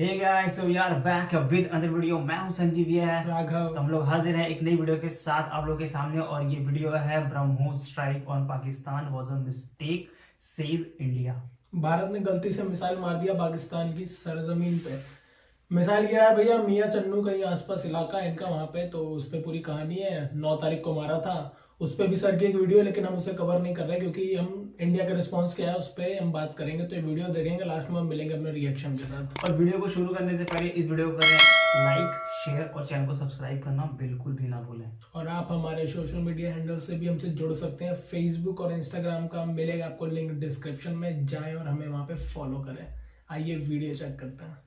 Hey guys, so we are back with another video. मैं हूं संजीव, ये है राघव। तो हम लोग हाजिर हैं एक नई वीडियो के साथ आप लोगों के सामने। और ये वीडियो है BrahMos strike on Pakistan was a mistake says India. Bharat ने गलती से मिसाइल मार दिया पाकिस्तान की सरजमीन पे। मिसाइल गिरा है भैया मियां चन्नू कहीं आसपास इलाका है इनका वहां पे, तो उस पे पूरी कहानी है। 9 तारीख को मारा था, उस पे भी सर की एक वीडियो है, लेकिन हम उसे कवर नहीं कर रहे क्योंकि हम इंडिया का रिस्पांस क्या है उस पे हम बात करेंगे। तो ये वीडियो देखेंगे, लास्ट में हम मिलेंगे अपने रिएक्शन के साथ। और वीडियो को शुरू करने से पहले इस वीडियो को करें लाइक, शेयर और चैनल को सब्सक्राइब करना बिल्कुल भी ना भूलें। और आप हमारे सोशल मीडिया हैंडल से भी हमसे जुड़ सकते हैं। फेसबुक और इंस्टाग्राम का मिलेगा आपको लिंक डिस्क्रिप्शन में, जाएं और हमें वहां पे फॉलो करें। आइए वीडियो चेक करते हैं।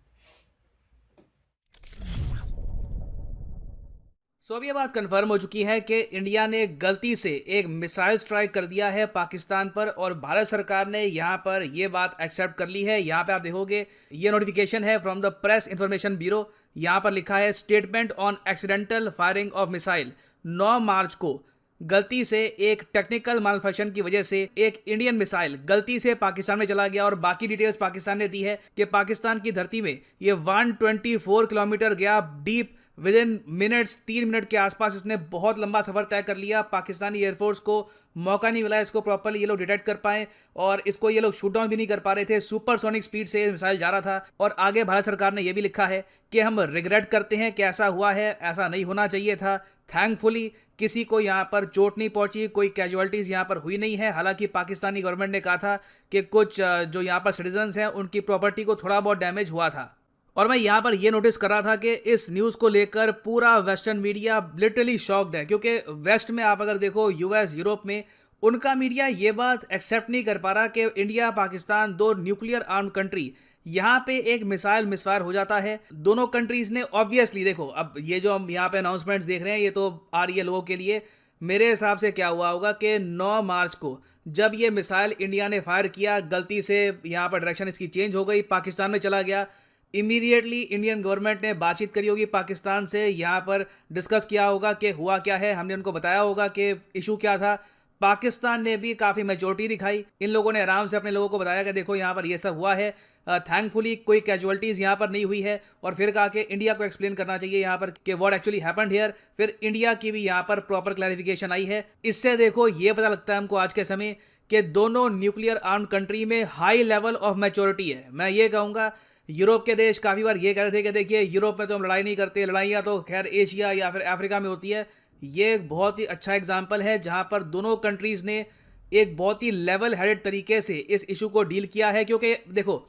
अभी ये बात कंफर्म हो चुकी है कि इंडिया ने गलती से एक मिसाइल स्ट्राइक कर दिया है पाकिस्तान पर और भारत सरकार ने यहाँ पर ये बात एक्सेप्ट कर ली है। यहाँ पे आप देखोगे ये नोटिफिकेशन है from the press information bureau. यहाँ पर लिखा है statement on accidental firing of missile. 9 मार्च को गलती से एक टेक्निकल मालफंक्शन की वजह से एक इंडियन मिसाइल गलती से पाकिस्तान में चला गया। और बाकी डिटेल्स पाकिस्तान ने दी है कि पाकिस्तान की धरती में ये 124 किलोमीटर गया deep. With in minutes, 3 minute के आसपास इसने बहुत लंबा सफर तय कर लिया। पाकिस्तानी एयरफोर्स को मौका नहीं मिला इसको प्रॉपर्ली ये लोग डिटेक्ट कर पाए और इसको ये लोग शूट डाउन भी नहीं कर पा रहे थे। सुपरसोनिक स्पीड से मिसाइल जा रहा था। और आगे भारत सरकार ने यह भी लिखा है कि हम रिग्रेट करते हैं कि ऐसा हुआ है, ऐसा नहीं होना चाहिए था। थैंकफुली किसी को यहाँ पर चोट नहीं पहुंची, कोई कैजुअलिटीज यहाँ पर हुई नहीं है। हालांकि पाकिस्तानी गवर्नमेंट ने कहा था कि कुछ जो यहाँ पर सिटीजन्स हैं उनकी प्रॉपर्टी को थोड़ा बहुत डैमेज हुआ था। और मैं यहाँ पर ये नोटिस कर रहा था कि इस न्यूज़ को लेकर पूरा वेस्टर्न मीडिया लिटरली शॉक्ड है, क्योंकि वेस्ट में आप अगर देखो यूएस, यूरोप में, उनका मीडिया ये बात एक्सेप्ट नहीं कर पा रहा कि इंडिया पाकिस्तान, दो न्यूक्लियर आर्म कंट्री, यहाँ पे एक मिसाइल मिसफायर हो जाता है। दोनों कंट्रीज ने ऑब्वियसली, देखो अब ये जो हम यहाँ पे अनाउंसमेंट्स देख रहे हैं ये तो आ रही है लोगों के लिए। मेरे हिसाब से क्या हुआ होगा कि 9 मार्च को जब ये मिसाइल इंडिया ने फायर किया, गलती से यहाँ पर डायरेक्शन इसकी चेंज हो गई, पाकिस्तान में चला गया। इमीडिएटली इंडियन गवर्नमेंट ने बातचीत करी होगी पाकिस्तान से, यहाँ पर डिस्कस किया होगा कि हुआ क्या है, हमने उनको बताया होगा कि इशू क्या था। पाकिस्तान ने भी काफ़ी मैच्योरिटी दिखाई, इन लोगों ने आराम से अपने लोगों को बताया कि देखो यहाँ पर ये सब हुआ है। थैंकफुली कोई कैजुअलिटीज़ यहाँ पर नहीं हुई है। और फिर कहा कि इंडिया को एक्सप्लेन करना चाहिए यहाँ पर कि व्हाट एक्चुअली हैपेंड हियर। फिर इंडिया की भी यहाँ पर प्रॉपर क्लैरिफिकेशन आई है। इससे देखो ये पता लगता है हमको आज के समय कि दोनों न्यूक्लियर आर्म्ड कंट्री में हाई लेवल ऑफ मैच्योरिटी है। मैं ये कहूँगा यूरोप के देश काफ़ी बार ये कह रहे थे कि देखिए यूरोप में तो हम लड़ाई नहीं करते, लड़ाइयाँ तो खैर एशिया या फिर अफ्रीका में होती है। ये एक बहुत ही अच्छा एग्जाम्पल है जहाँ पर दोनों कंट्रीज़ ने एक बहुत ही लेवल हेडेड तरीके से इस इशू को डील किया है। क्योंकि देखो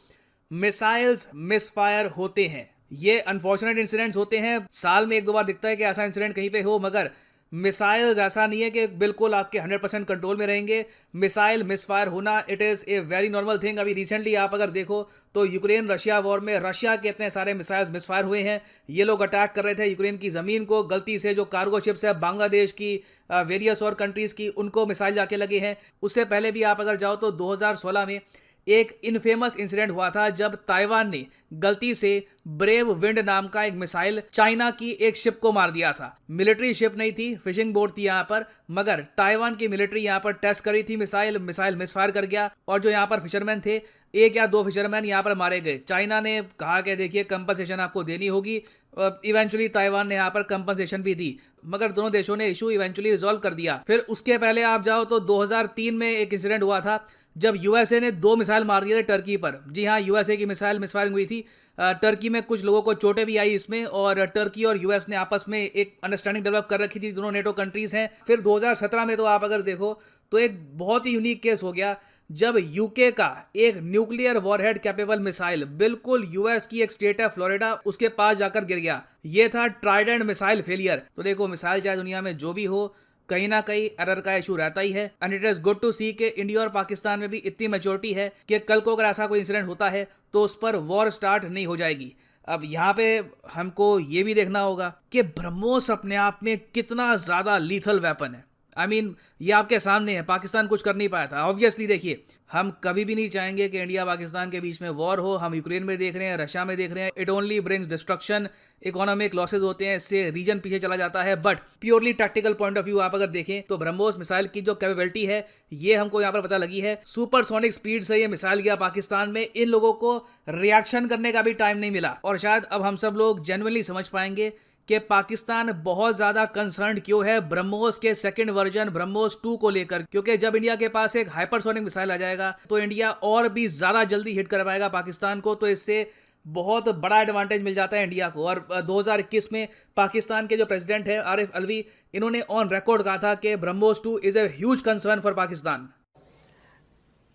मिसाइल्स मिसफायर होते हैं, ये अनफॉर्चुनेट इंसिडेंट्स होते हैं, साल में 1-2 बार दिखता है कि ऐसा इंसिडेंट कहीं पे हो, मगर मिसाइल्स ऐसा नहीं है कि बिल्कुल आपके 100% कंट्रोल में रहेंगे। मिसाइल मिसफायर होना it is a very normal thing. अभी रिसेंटली आप अगर देखो तो यूक्रेन रशिया वॉर में रशिया के इतने सारे मिसाइल्स मिसफायर हुए हैं। ये लोग अटैक कर रहे थे यूक्रेन की ज़मीन को, गलती से जो कार्गो शिप्स है बांग्लादेश की, वेरियस और कंट्रीज़ की, उनको मिसाइल जाके लगे हैं। उससे पहले भी आप अगर जाओ तो 2016 में एक इनफेमस इंसिडेंट हुआ था जब ताइवान ने गलती से ब्रेव विंड नाम का एक मिसाइल चाइना की एक शिप को मार दिया था। मिलिट्री शिप नहीं थी, फिशिंग बोट थी यहाँ पर, मगर ताइवान की मिलिट्री यहाँ पर टेस्ट करी थी मिसाइल मिसफायर कर गया। और जो यहाँ पर फिशरमैन थे, 1 या 2 फिशरमैन यहाँ पर मारे गए। चाइना ने कहा कि देखिए कंपनसेशन आपको देनी होगी। इवेंचुअली ताइवान ने यहाँ पर कंपनसेशन भी दी, मगर दोनों देशों ने इशू इवेंचुअली रिजॉल्व कर दिया। फिर उसके पहले आप जाओ तो 2003 में एक इंसिडेंट हुआ था जब यूएसए ने 2 मिसाइल मार दिए थे टर्की पर। जी हाँ, यूएसए की मिसाइल मिसफायरिंग हुई थी। टर्की में कुछ लोगों को चोटें भी आई इसमें, और टर्की और यूएस ने आपस में एक अंडरस्टैंडिंग डेवलप कर रखी थी, दोनों नेटो कंट्रीज हैं। फिर 2017 में तो आप अगर देखो तो एक बहुत ही यूनिक केस हो गया जब यूके का एक न्यूक्लियर वॉरहेड कैपेबल मिसाइल बिल्कुल यूएस की एक स्टेट है फ्लोरिडा, उसके पास जाकर गिर गया। ये था ट्राइडेंट मिसाइल फेलियर। तो देखो मिसाइल चाहे दुनिया में जो भी हो, कहीं ना कहीं एरर का इशू रहता ही है। And it is good to see कि इंडिया और पाकिस्तान में भी इतनी मैच्योरिटी है कि कल को अगर ऐसा कोई इंसिडेंट होता है तो उस पर वॉर स्टार्ट नहीं हो जाएगी। अब यहाँ पे हमको ये भी देखना होगा कि ब्रह्मोस अपने आप में कितना ज़्यादा लीथल वेपन है। आई मीन ये आपके सामने है, पाकिस्तान कुछ कर नहीं पाया था। ऑब्वियसली देखिए, हम कभी भी नहीं चाहेंगे कि इंडिया पाकिस्तान के बीच में वॉर हो। हम यूक्रेन में देख रहे हैं, रशिया में देख रहे हैं, it only brings destruction, economic losses होते हैं, इससे रीजन पीछे चला जाता है। But purely tactical point of view आप अगर देखें तो ब्रह्मोस मिसाइल की जो कैपेबिलिटी है ये हमको यहाँ पर पता लगी है। सुपरसोनिक स्पीड से ये मिसाइल गया पाकिस्तान में, इन लोगों को रिएक्शन करने का भी टाइम नहीं मिला। और शायद अब हम सब लोग जेन्युइनली समझ पाएंगे कि पाकिस्तान बहुत ज्यादा कंसर्न क्यों है ब्रह्मोस के सेकंड वर्जन ब्रह्मोस 2 को लेकर, क्योंकि जब इंडिया के पास एक हाइपरसोनिक मिसाइल आ जाएगा तो इंडिया और भी ज्यादा जल्दी हिट कर पाएगा पाकिस्तान को, तो इससे बहुत बड़ा एडवांटेज मिल जाता है इंडिया को। और 2021 में पाकिस्तान के जो प्रेसिडेंट है आरिफ अलवी, इन्होंने ऑन रिकॉर्ड कहा था कि BrahMos 2 is a huge concern for Pakistan.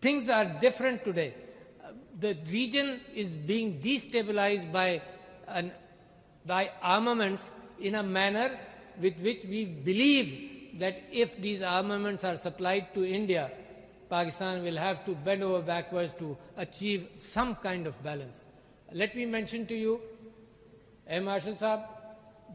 Things are different today. The region is being destabilized by armaments in a manner with which we believe that if these armaments are supplied to India, Pakistan will have to bend over backwards to achieve some kind of balance. Let me mention to you, Marshal Saab,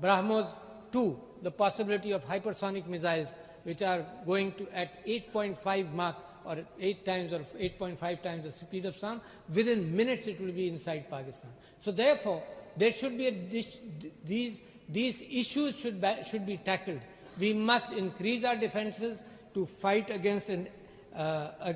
BrahMos 2, the possibility of hypersonic missiles which are going to at 8.5 Mach or 8 times or 8.5 times the speed of sound, within minutes it will be inside Pakistan. So therefore, there should be these issues should be tackled. We must increase our defenses to fight against a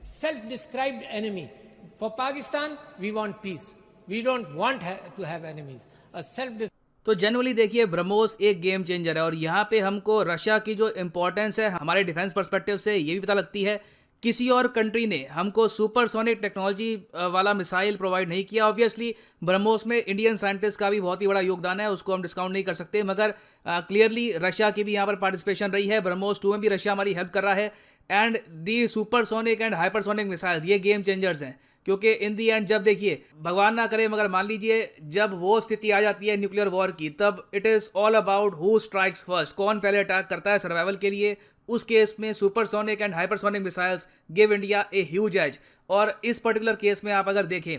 self-described enemy. For Pakistan, we want peace. We don't want to have enemies. A self-described तो generally देखिए ब्रह्मोस एक game changer है, और यहाँ पे हमको Russia की जो इंपॉर्टेंस है हमारे डिफेंस पर्सपेक्टिव से ये भी पता लगती है। किसी और कंट्री ने हमको सुपरसोनिक टेक्नोलॉजी वाला मिसाइल प्रोवाइड नहीं किया। ऑब्वियसली ब्रह्मोस में इंडियन साइंटिस्ट का भी बहुत ही बड़ा योगदान है, उसको हम डिस्काउंट नहीं कर सकते, मगर क्लियरली रशिया की भी यहाँ पर पार्टिसिपेशन रही है। ब्रह्मोस 2 में भी रशिया हमारी हेल्प कर रहा है। And the supersonic and hypersonic missiles ये गेम चेंजर्स हैं, क्योंकि इन दी एंड जब देखिए भगवान ना करे मगर मान लीजिए जब वो स्थिति आ जाती है न्यूक्लियर वॉर की, तब it is all about who strikes first, कौन पहले अटैक करता है सर्वाइवल के लिए। उस केस में supersonic and hypersonic missiles give India a huge edge. और इस पर्टिकुलर केस में आप अगर देखें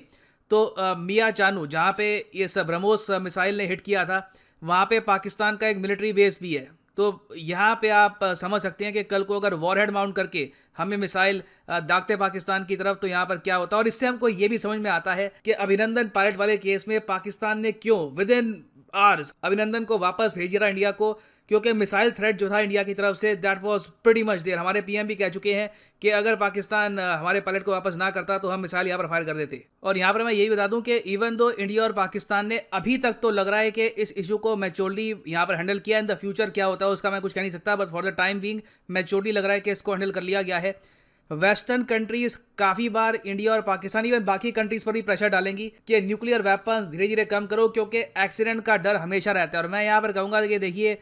तो मियाँ चानू जहाँ पे ये सब ब्रह्मोस मिसाइल ने हिट किया था, वहाँ पे पाकिस्तान का एक मिलिट्री बेस भी है। तो यहाँ पे आप समझ सकते हैं कि कल को अगर वॉरहेड माउंट करके हमें मिसाइल दागते पाकिस्तान की तरफ तो यहाँ पर क्या होता है। और इससे हमको ये भी समझ में आता है कि अभिनंदन पायलट वाले केस में पाकिस्तान ने क्यों विद इन आवर्स अभिनंदन को वापस भेज दिया इंडिया को, क्योंकि मिसाइल थ्रेट जो था इंडिया की तरफ से that was pretty much there. हमारे पीएम भी कह चुके हैं कि अगर पाकिस्तान हमारे पायलट को वापस ना करता तो हम मिसाइल यहाँ पर फायर कर देते। और यहाँ पर मैं यही बता दूं कि इवन दो इंडिया और पाकिस्तान ने अभी तक तो लग रहा है कि इस इशू को मैच्योरली यहाँ पर हैंडल किया, इन द फ्यूचर क्या होता है उसका मैं कुछ कह नहीं सकता, but for the time being maturely लग रहा है कि इसको हैंडल कर लिया गया है। वेस्टर्न कंट्रीज काफ़ी बार इंडिया और पाकिस्तान इवन बाकी कंट्रीज पर भी प्रेशर डालेंगी कि न्यूक्लियर वेपन्स धीरे धीरे कम करो, क्योंकि एक्सीडेंट का डर हमेशा रहता है। और मैं यहाँ पर कहूँगा कि देखिए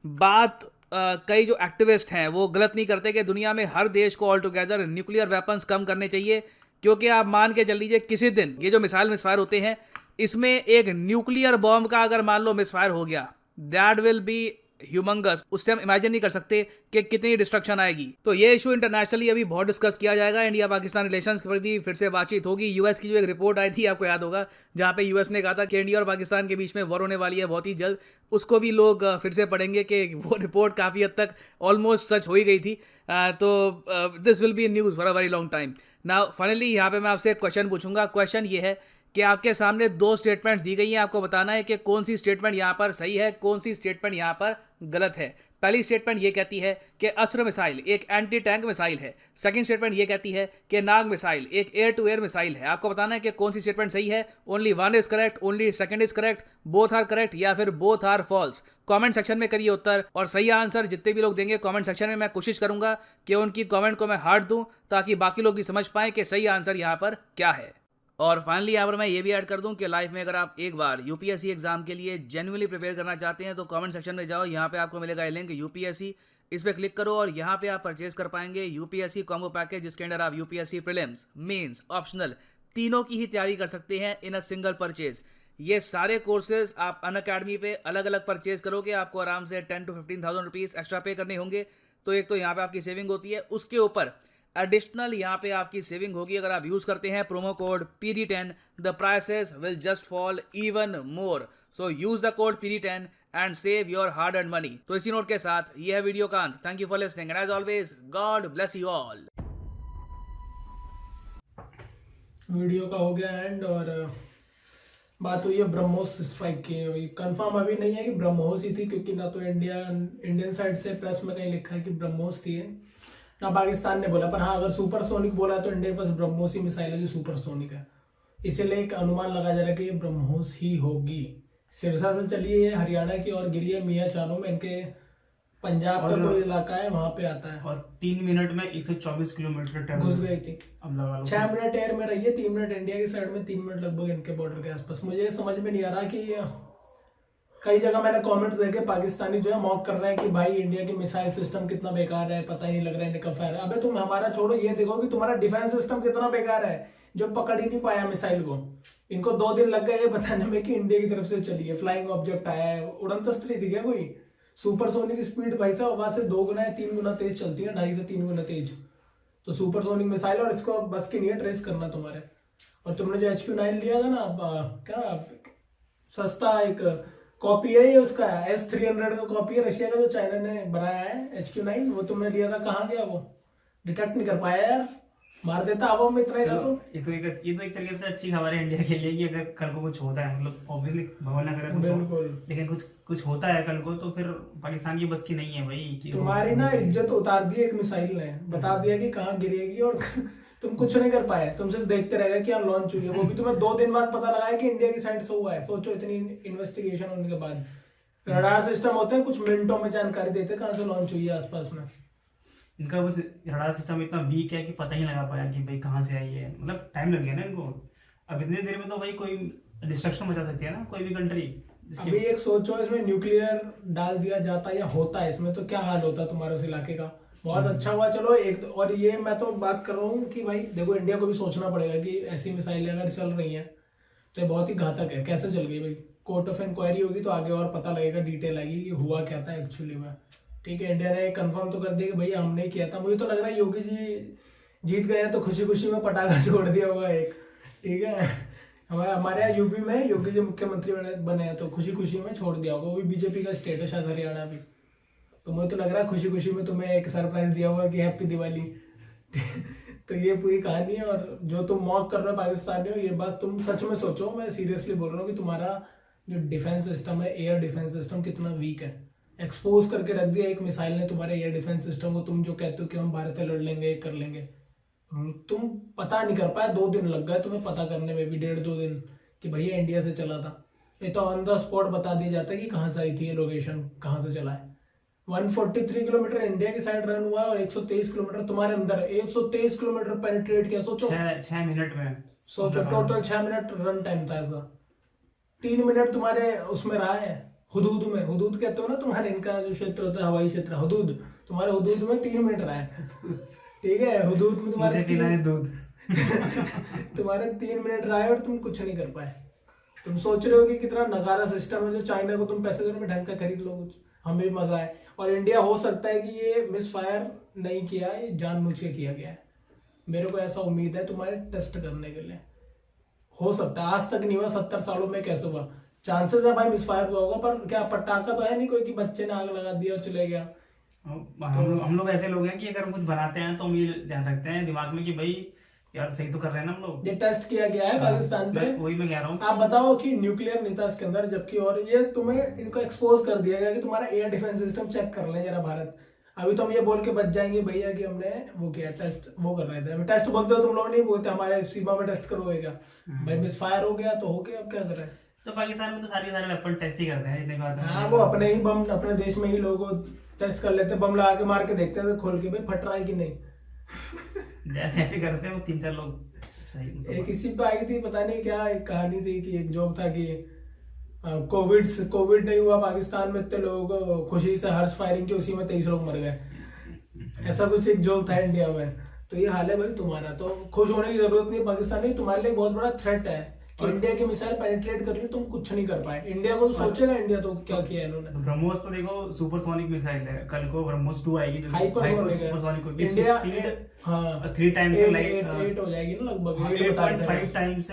बात कई जो एक्टिविस्ट हैं वो गलत नहीं करते कि दुनिया में हर देश को ऑल टुगेदर न्यूक्लियर वेपन्स कम करने चाहिए, क्योंकि आप मान के चल लीजिए किसी दिन ये जो मिसाइल मिसफायर होते हैं इसमें एक न्यूक्लियर बॉम्ब का अगर मान लो मिसफायर हो गया, दैट विल बी ह्यूमंगस। उससे हम इमेजिन नहीं कर सकते कि कितनी डिस्ट्रक्शन आएगी। तो ये इशू इंटरनेशनली अभी बहुत डिस्कस किया जाएगा। इंडिया पाकिस्तान रिलेशंस पर भी फिर से बातचीत होगी। यूएस की जो एक रिपोर्ट आई थी आपको याद होगा, जहां पे यूएस ने कहा था कि इंडिया और पाकिस्तान के बीच में वॉर होने वाली है बहुत ही जल्द। उसको भी लोग फिर से पढ़ेंगे कि वो रिपोर्ट काफ़ी हद तक ऑलमोस्ट सच हो ही गई थी। तो this will be news for a very long time. Now finally यहाँ पे मैं आपसे एक क्वेश्चन पूछूंगा। क्वेश्चन ये है कि आपके सामने दो स्टेटमेंट्स दी गई हैं, आपको बताना है कि कौन सी स्टेटमेंट यहाँ पर सही है, कौन सी स्टेटमेंट यहाँ पर गलत है। पहली स्टेटमेंट ये कहती है कि अस्त्र मिसाइल एक एंटी टैंक मिसाइल है। सेकंड स्टेटमेंट ये कहती है कि नाग मिसाइल एक एयर टू एयर मिसाइल है। आपको बताना है कि कौन सी स्टेटमेंट सही है। Only one is correct, only second is correct, both are correct या फिर both are false. Comment section में करिए उत्तर, और सही आंसर जितने भी लोग देंगे कमेंट सेक्शन में मैं कोशिश करूंगा कि उनकी कमेंट को मैं हार्ट दूं, ताकि बाकी लोग भी समझ पाएं कि सही आंसर यहाँ पर क्या है। और फाइनली यहाँ पर मैं ये भी ऐड कर दूं कि लाइफ में अगर आप एक बार यूपीएससी एग्जाम के लिए जेन्युइनली प्रिपेयर करना चाहते हैं तो कमेंट सेक्शन में जाओ, यहाँ पे आपको मिलेगा ये लिंक यूपीएससी, इस पर क्लिक करो और यहाँ पे आप परचेज कर पाएंगे यूपीएससी कॉम्बो पैकेज, जिसके अंदर आप यूपीएससी प्रीलिम्स, मेंस, ऑप्शनल तीनों की ही तैयारी कर सकते हैं इन अ सिंगल परचेज। ये सारे कोर्सेज आप अनअकैडमी पे अलग अलग परचेज करोगे, आपको आराम से 10 to 15,000 रुपीज़ एक्स्ट्रा पे करने होंगे। तो एक तो यहाँ पे आपकी सेविंग होती है, उसके ऊपर एडिशनल यहाँ पे आपकी सेविंग होगी अगर आप यूज़ करते हैं promo code PD10, the prices will just fall even more. So use the code PD10 and save your hard earn money. तो इसी नोट के साथ ये है वीडियो का अंत। Thank you for listening and as always God bless you all. Video का हो गया एंड, और बात हुई है ब्रह्मोस स्ट्राइक की। कंफर्म अभी नहीं है कि ब्रह्मोस ही थी, क्योंकि ना तो इंडियन साइड से प्रेस में कहीं लिखा है कि ब्रह्मोस थी, ना पाकिस्तान ने बोला। पर हाँ, अगर सुपरसोनिक बोला तो इंडिया के पास ब्रह्मोस ही मिसाइल है जो सुपरसोनिक है, इसीलिए एक अनुमान लगा जा रहा है कि ये ब्रह्मोस ही होगी। सिरसा से चली है हरियाणा की और गिरी है मियाँ चानो में, इनके पंजाब का कोई इलाका है वहां पे आता है, और 3 मिनट में 124 किलोमीटर घुस गई थी। अब लगा लो 6 मिनट एयर में रही है, 3 मिनट इंडिया की साइड में, 3 मिनट लगभग इनके बॉर्डर के आसपास। मुझे समझ में नहीं आ रहा कि कई जगह मैंने कमेंट्स देखे पाकिस्तानी जो है मॉक कर रहे हैं कि भाई इंडिया की मिसाइल सिस्टम कितना बेकार है, पता ही नहीं लग रहा है इनका फायर। अबे तुम हमारा छोड़ो, ये देखो कि तुम्हारा डिफेंस सिस्टम कितना बेकार है जो पकड़ ही नहीं पाया मिसाइल को। इनको 2 दिन लग गए ये बताने में कि इंडिया की तरफ से चली है, फ्लाइंग ऑब्जेक्ट आया है। उड़न तस्तरी थी क्या कोई? सुपरसोनिक स्पीड भाई साहब वहां से 2 गुना या 3 गुना तेज चलती है, 2.5 से 3 गुना तेज। तो सुपरसोनिक मिसाइल, और इसको बस की नहीं है ट्रेस करना तुम्हारे। और तुमने जो HQ9 लिया था ना, क्या सस्ता एक कॉपी है ये उसका, S300 का कॉपी है रशिया का जो चाइना ने बनाया है HQ9, वो तुमने लिया था। कहाँ गया वो? डिटेक्ट नहीं कर पाया यार, मार देता अब हम इतना ही। तो ये तो एक तरीके से अच्छी खबर है इंडिया के लिए कि अगर कल को कुछ होता है, मतलब ऑब्वियसली भगवान ना करे कुछ हो, लेकिन कुछ होता है कल को तो फिर पाकिस्तान की बस की नहीं है भाई कि तुम्हारी ना इज्जत उतार दी एक मिसाइल ने, बता दिया कि कहाँ गिरेगी, और तुम कुछ नहीं कर पाए। तुम सिर्फ देखते रह गए कि यहाँ लॉन्च हुई है, वो भी तुम्हें 2 दिन बाद पता लगा है कि इंडिया की साइड से हुआ है। सोचो, इतनी इन्वेस्टिगेशन होने के बाद। रडार सिस्टम होते हैं, कुछ मिनटों में जानकारी देते हैं कहाँ से लॉन्च हुई है आसपास में। इनका बस रडार सिस्टम इतना वीक है कि पता ही लगा पाया कि भाई कहाँ से आई है, मतलब टाइम लग गया ना इनको। अब इतनी देर में तो भाई कोई डिस्ट्रक्शन मचा सकती है ना कोई भी कंट्री। अभी एक सोचो, इसमें न्यूक्लियर डाल दिया जाता या होता है इसमें, तो क्या हाल होता तुम्हारे उस इलाके का। बहुत अच्छा हुआ चलो एक। और ये मैं तो बात कर रहा हूँ कि भाई देखो, इंडिया को भी सोचना पड़ेगा कि ऐसी मिसाइलें अगर चल रही हैं तो ये बहुत ही घातक है। कैसे चल गई भाई? कोर्ट ऑफ इंक्वायरी होगी तो आगे और पता लगेगा, डिटेल आएगी कि हुआ क्या था एक्चुअली में। ठीक है, इंडिया ने कंफर्म तो कर दिया कि भैया हमने किया था। मुझे तो लग रहा है योगी जी जीत गए हैं तो खुशी खुशी में पटाखा छोड़ दिया होगा एक। ठीक है, हमारे यहाँ यूपी में योगी जी मुख्यमंत्री बने हैं तो खुशी खुशी में छोड़ दिया होगा। वो भी बीजेपी का स्टेट है शायद हरियाणा भी। तो मुझे तो लग रहा है खुशी खुशी में तुम्हें एक सरप्राइज दिया होगा कि हैप्पी दिवाली। तो ये पूरी कहानी है। और जो तुम मॉक कर रहे हो पाकिस्तानियों, ये बात तुम सच में सोचो, मैं सीरियसली बोल रहा हूँ कि तुम्हारा जो डिफेंस सिस्टम है, एयर डिफेंस सिस्टम कितना वीक है। एक्सपोज करके रख दिया एक मिसाइल ने तुम्हारे एयर डिफेंस सिस्टम को। तुम जो कहते हो कि हम भारत से लड़ लेंगे, कर लेंगे, तुम पता नहीं कर पाए। 2 दिन लग गए तुम्हें पता करने में भी, 1.5-2 दिन, कि भैया इंडिया से चला था। ये तो ऑन द स्पॉट बता दिया जाता है कि कहाँ से आई थी ये लोकेशन, कहाँ से चला है। 143 किलोमीटर इंडिया की साइड रन हुआ है और 123 किलोमीटर तुम्हारे अंदर। 123 किलोमीटर पेनिट्रेट किया। सोचो 6 मिनट में, सोचो टोटल 6 मिनट रन टाइम था इसका। 3 मिनट तुम्हारे उसमें रहा है हुदूद में। हुदूद कहते हो ना तुम्हारे, इनका जो क्षेत्र होता है हवाई क्षेत्र, हुदूद। तुम्हारे हुदूद में 3 मिनट रहा है। ठीक है, हुदूद में तुम्हारे दूध तुम्हारे 3 मिनट रहा है और तुम कुछ नहीं कर पाए। तुम सोच रहे हो कि कितना नकारा सिस्टम है जो चाइना को तुम पैसे देने में ढंग का खरीद लो कुछ, हमें भी मजा है। और इंडिया हो सकता है कि ये मिस फायर नहीं किया, ये जानबूझ के किया गया है। मेरे को ऐसा उम्मीद है तुम्हारे टेस्ट करने के लिए। हो सकता है, आज तक नहीं हुआ, 70 सालों में कैसे हुआ? चांसेस है भाई मिस फायर हुआ होगा, पर क्या पटाखा तो है नहीं कोई कि बच्चे ने आग लगा दिया और चले गया। हम लोग ऐसे लोग हैं कि अगर कुछ बनाते हैं तो हम ये ध्यान रखते हैं दिमाग में कि भाई यार सही तो कर रहे हैं ना हम लोग। ये टेस्ट किया गया है पाकिस्तान पे, वही मैं कह रहा हूँ। आप बताओ कि न्यूक्लियर नहीं था इसके अंदर, जबकि और ये तुम्हें इनको एक्सपोज कर दिया गया कि तुम्हारा एयर डिफेंस सिस्टम चेक कर ले जरा भारत। अभी तो हम ये बोल के बच जाएंगे भैया कि हमने वो किया टेस्ट, वो कर रहे थे। टेस्ट बोलते हो तुम लोग, नहीं बोलते हमारे सीमा में टेस्ट करोगे क्या? भाई मिस फायर हो गया तो हो गया, अब क्या कर रहे हैं? तो पाकिस्तान में तो सारे वेपन टेस्ट ही करते हैं, इतनी बात है। हाँ, वो अपने ही बम अपने देश में ही लोगों टेस्ट कर लेते, बम लगा के मार के देखते थे खोल के भाई फट रहा है कि नहीं। जैसे ऐसे करते हैं वो 3-4 लोग। एक इसी पे आई थी, पता नहीं क्या एक कहानी थी कि एक जोक था कि कोविड नहीं हुआ पाकिस्तान में, इतने लोगों को खुशी से हर्ष फायरिंग की, उसी में 23 लोग मर गए। ऐसा कुछ एक जोक था इंडिया में। तो ये हाल है भाई तुम्हारा। तो खुश होने की जरूरत नहीं, पाकिस्तान नहीं तुम्हारे लिए बहुत बड़ा थ्रेट है कि इंडिया की मिसाइल पेनिट्रेट कर रही है, तुम कुछ नहीं कर पाए। इंडिया को तो सोचेगा इंडिया तो क्या किया इन्होंने। ब्रह्मोस तो देखो सुपरसोनिक मिसाइल है, कल को ब्रह्मोस 2 आएगी जो हाइपरसोनिक होगी। इंडिया स्पीड 3 टाइम्स लाइक 8 हो जाएगी ना लगभग, 8.5 टाइम्स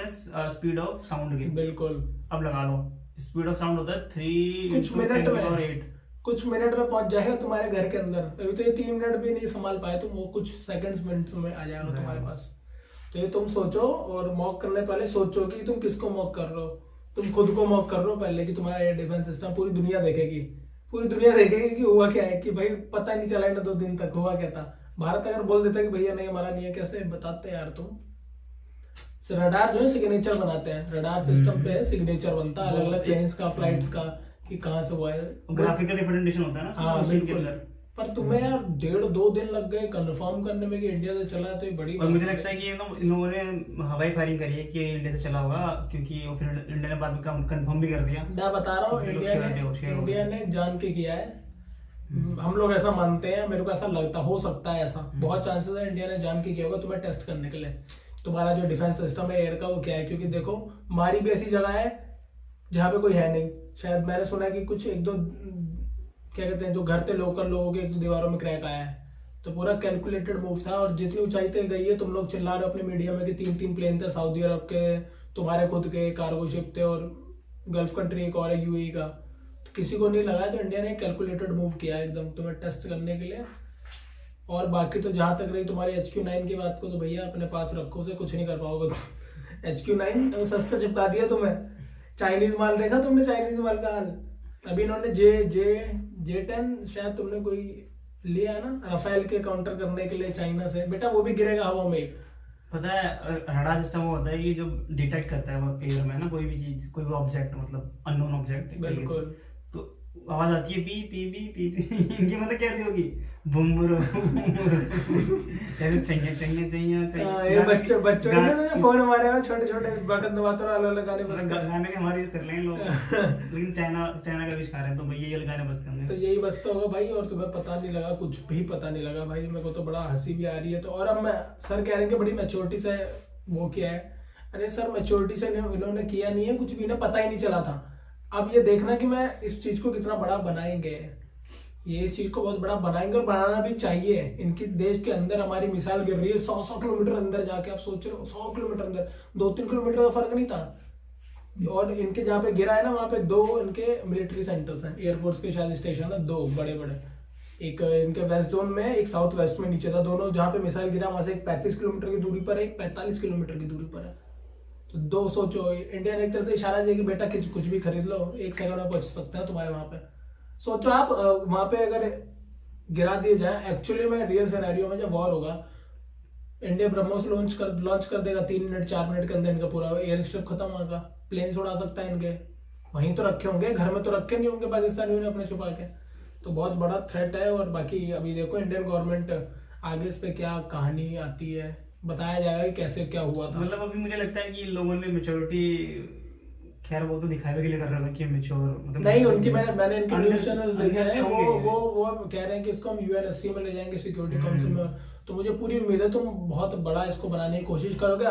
स्पीड ऑफ साउंड की। बिल्कुल। अब लगा लो स्पीड ऑफ साउंड होता है 3 कुछ into मिनट 10 में। और 8। कुछ मिनट में पहुंच जाएगा तुम्हारे घर के अंदर। अभी तो ये 3 मिनट भी नहीं संभाल पाए तुम, वो कुछ सेकंड्स मिनट्स में आ जाएगा तुम्हारे पास। तो ये तुम सोचो, और मॉक करने पहले सोचो कि तुम किसको मॉक कर रहे हो। तुम खुद को मॉक कर रहे हो पहले कि तुम्हारा ये डिफेंस सिस्टम पूरी दुनिया देखेगी, पूरी दुनिया देखेगी कि हुआ क्या है, कि भाई पता नहीं चला ना 2 दिन तक हुआ क्या था। भारत अगर बोल देता कि भैया नहीं हमारा नहीं है, कैसे बताते यार तुम। रडार जो है सिग्नेचर बनाते हैं, रडार सिस्टम पे सिग्नेचर बनता है अलग अलग प्लेन्स का, फ्लाइट्स का, कि कहाँ से हुआ है। ग्राफिकल रिप्रेजेंटेशन होता है ना हाँ machine के बिल्कुल। अंदर। पर तुम्हें यार 1.5-2 दिन लग गए कंफर्म करने में कि इंडिया से चला है, तो ये बड़ी और मुझे लगता है कि इन लोगों ने हवाई फायरिंग करी है कि ये इंडिया से चला होगा, क्योंकि वो फिर इंडिया ने बाद में कंफर्म भी कर दिया। मैं बता रहा हूँ तो फिर लोग शेयर इंडिया ने जान के किया है। हम लोग ऐसा मानते हैं, मेरे को ऐसा लगता हो सकता है, ऐसा बहुत चांसेस है इंडिया ने जान के किया होगा तुम्हें टेस्ट करने के लिए। तुम्हारा जो डिफेंस सिस्टम है एयर का वो क्या है, क्योंकि देखो मारी भी ऐसी जगह है जहाँ पे कोई है नहीं। शायद मैंने सुना है कि कुछ 1-2 क्या कहते हैं जो घर थे लोकल लोगों के 1-2 दीवारों में क्रैक आया है। तो पूरा कैलकुलेटेड मूव था। और जितनी ऊंचाई तक गई है, तुम लोग चिल्ला रहे हो अपने मीडिया में कि 3 प्लेन थे सऊदी अरब के, तुम्हारे खुद के कार्गो शिप थे, और गल्फ कंट्री एक और है यूएई का। तो किसी को नहीं लगा, तो इंडिया ने कैलकुलेटेड मूव किया एकदम तुम्हें टेस्ट करने के लिए। और बाकी तो जहां तक रही तुम्हारी HQ9 की बात को, तो भैया अपने पास रखो, उसे कुछ नहीं कर पाओगे तुम। HQ9 तो सस्ता चिपका दिया तुम्हें। चाइनीज माल देखा तुमने, चाइनीज माल का हाल। अभी इन्होंने J10 शायद तुमने कोई लिया है ना राफेल के काउंटर करने के लिए चाइना से, बेटा वो भी गिरेगा हवा में। पता है रडार सिस्टम वो होता है कि जो डिटेक्ट करता है वो एयर में ना कोई भी चीज, कोई भी ऑब्जेक्ट, मतलब अननोन ऑब्जेक्ट। बिल्कुल। तो आवाज आती है P P P P P. इनकी मतलब क्या होगी, बूम बुरो चाहिए चाहिए चाहिए। ये बच्चों ने फोन हमारे यहाँ छोटे बटन दबाते और अलग गाने बजते हैं। गाने के हमारे यूज कर लेंगे लोग। लेकिन चाइना का आविष्कार है, तो भाई ये गाने बजते होंगे। तो यही बजता होगा भाई, और तुम्हें पता नहीं लगा, कुछ भी पता नहीं लगा भाई। मेरे को तो बड़ा हंसी भी आ रही है। तो और अब मैं सर कह रहे हैं कि बड़ी मैच्योरिटी से वो किया है। अरे सर मैच्योरिटी से इन्होंने किया नहीं है कुछ भी, इन्हें पता ही नहीं चला था। अब ये देखना कि मैं इस चीज को कितना बड़ा बनाएंगे, ये इस चीज को बहुत बड़ा बनाएंगे, और बनाना भी चाहिए। इनकी देश के अंदर हमारी मिसाइल गिर रही है 100 किलोमीटर अंदर जाके। आप सोच रहे हो 100 किलोमीटर अंदर, 2-3 किलोमीटर का फर्क नहीं था। और इनके जहाँ पे गिरा है ना, वहां पे 2 इनके मिलिट्री सेंटर्स हैं, एयरफोर्स के शायद स्टेशन है 2 बड़े। एक इनके वेस्ट जोन में, एक साउथ वेस्ट में नीचे था। दोनों जहाँ पे मिसाइल गिरा वहां से एक 35 किलोमीटर की दूरी पर है, एक 45 किलोमीटर की दूरी पर है। तो 2 सोचो, इंडिया ने एक तरह से इशारा दिया कि बेटा कुछ भी खरीद लो, 1 सेकंड में पहुंच सकते हैं तुम्हारे वहां पे। सोचो आप वहां पे अगर गिरा दिए जाए, एक्चुअली में रियल सिनेरियो में जब वॉर होगा, इंडिया ब्रह्मोस लॉन्च कर देगा 3 मिनट 4 मिनट के अंदर, इनका पूरा एयर स्ट्रिप खत्म होगा, प्लेन उड़ा सकता है इनके। वहीं तो रखे होंगे, घर में तो रखे नहीं होंगे पाकिस्तानियों ने अपने छुपा के। तो बहुत बड़ा थ्रेट है। और बाकी अभी देखो इंडियन गवर्नमेंट आगे इस पे क्या कहानी आती है, बताया जाएगा कि कैसे क्या हुआ था। मतलब अभी मुझे लगता है कि लोगों ने मेच्योरिटी, खैर वो तो दिखावे के लिए कर रहे हैं कि मेच्योर, मतलब नहीं उनकी मैंने इनके न्यूज़ चैनल्स देखे हैं, होंगे। वो कह रहे हैं कि इसको हम UNSC में ले जाएंगे, सिक्योरिटी काउंसिल में। तो मुझे पूरी उम्मीद है तुम बहुत बड़ा इसको बनाने की कोशिश करोगे।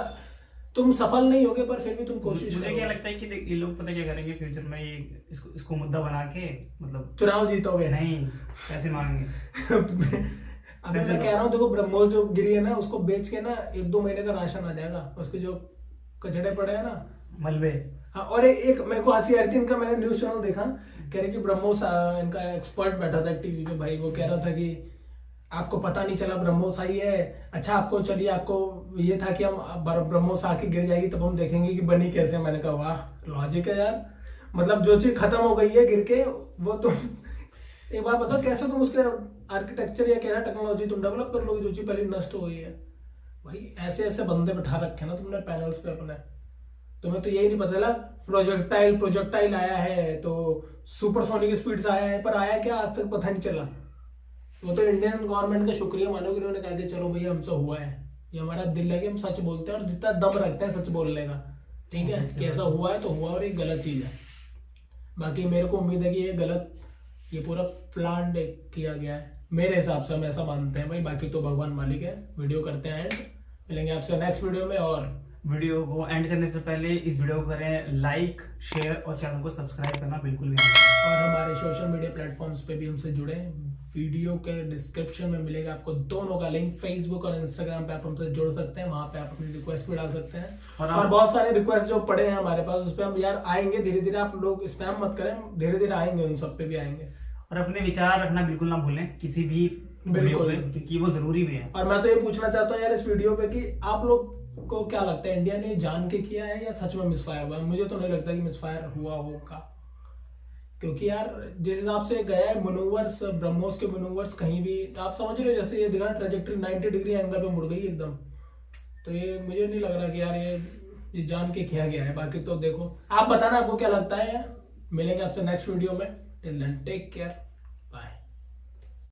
तुम सफल नहीं होगे पर फिर भी तुम कोशिश मुझे करोगे। क्या लगता है कि ये लोग पता क्या करेंगे फ्यूचर में, ये इसको मुद्दा बना के, मतलब चुनाव जीतोगे। नहीं, पैसे मांगेंगे। अभी मैं कह रहा हूँ देखो, ब्रह्मोस जो गिरी है ना, उसको बेच के ना 1-2 महीने का राशन आ जाएगा, उसके जो कचड़े पड़े हैं ना, मलबे। हाँ। और एक मेरे को हंसी आ रही थी, इनका मैंने न्यूज चैनल देखा, कह रहे कि ब्रह्मोस इनका एक्सपर्ट बैठा था टीवी पे भाई, वो कह रहा था कि आपको पता नहीं चला ब्रह्मोस आई है। अच्छा आपको, चलिए आपको ये था कि हम ब्रह्मोस आके गिर जाएगी तब हम देखेंगे कि बनी कैसे। मैंने कहा वाह लॉजिक है यार, मतलब जो चीज खत्म हो गई है गिर के, वो तुम एक बार बताओ कैसे तुम उसके आर्किटेक्चर या कैसा टेक्नोलॉजी तुम डेवलप कर लोगे जो चीज पहले नष्ट हो गई है। भाई ऐसे ऐसे बंदे बैठा रखे ना तुमने पैनल्स पे अपने, तुम्हें तो यही नहीं पता चला प्रोजेक्टाइल आया है तो सुपरसोनिक स्पीड से आया है, पर आया क्या आज तक पता नहीं चला। वो तो इंडियन गवर्नमेंट का शुक्रिया मानो कि उन्होंने कहा कि चलो भैया हमसे हुआ है, ये हमारा दिल है कि हम सच बोलते हैं और जितना दम रखते हैं सच बोलने का, ठीक है, कि ऐसा हुआ है तो हुआ और एक गलत चीज है। बाकी मेरे को उम्मीद है कि ये गलत, ये पूरा प्लान किया गया है मेरे हिसाब से, हम ऐसा मानते हैं भाई। बाकी तो भगवान मालिक है। वीडियो करते हैं एंड, मिलेंगे आपसे नेक्स्ट वीडियो में और वीडियो को एंड करने से पहले इस वीडियो को करें लाइक, शेयर और चैनल को सब्सक्राइब करना बिल्कुल भी ना भूलें। और हमारे सोशल मीडिया प्लेटफॉर्म्स पे भी हमसे जुड़े। वीडियो के डिस्क्रिप्शन में मिलेगा आपको दोनों का लिंक। फेसबुक और इंस्टाग्राम पे आप हमसे जुड़ सकते हैं, वहां पे आप अपनी रिक्वेस्ट भी डाल सकते हैं। और बहुत सारे रिक्वेस्ट जो पड़े हैं हमारे पास, उस पर हम यार आएंगे धीरे धीरे। आप लोग स्पैम मत करें, धीरे धीरे आएंगे, उन सब पे भी आएंगे। और अपने विचार रखना बिल्कुल ना भूलें किसी भी वीडियो पे, क्योंकि वो जरूरी भी है। और मैं तो ये पूछना चाहता हूँ यार इस वीडियो पे कि आप लोग को क्या लगता है, इंडिया ने जान के किया है या सच में मिसफायर हुआ है? मुझे तो नहीं लगता कि मिसफायर हुआ होगा, क्योंकि यार जिस हिसाब से गया है मनूवर्स, ब्रह्मोस के मनूवर्स कहीं भी आप समझ रहे हो, जैसे ये दिखा ट्रेजेक्टरी 90 डिग्री एंगल पे मुड़ गई एकदम। तो ये मुझे नहीं लग रहा कि यार ये जान के किया गया है। बाकी तो देखो, आप बताना आपको क्या लगता है यार। मिलेंगे आपसे नेक्स्ट वीडियो में। Till then take care.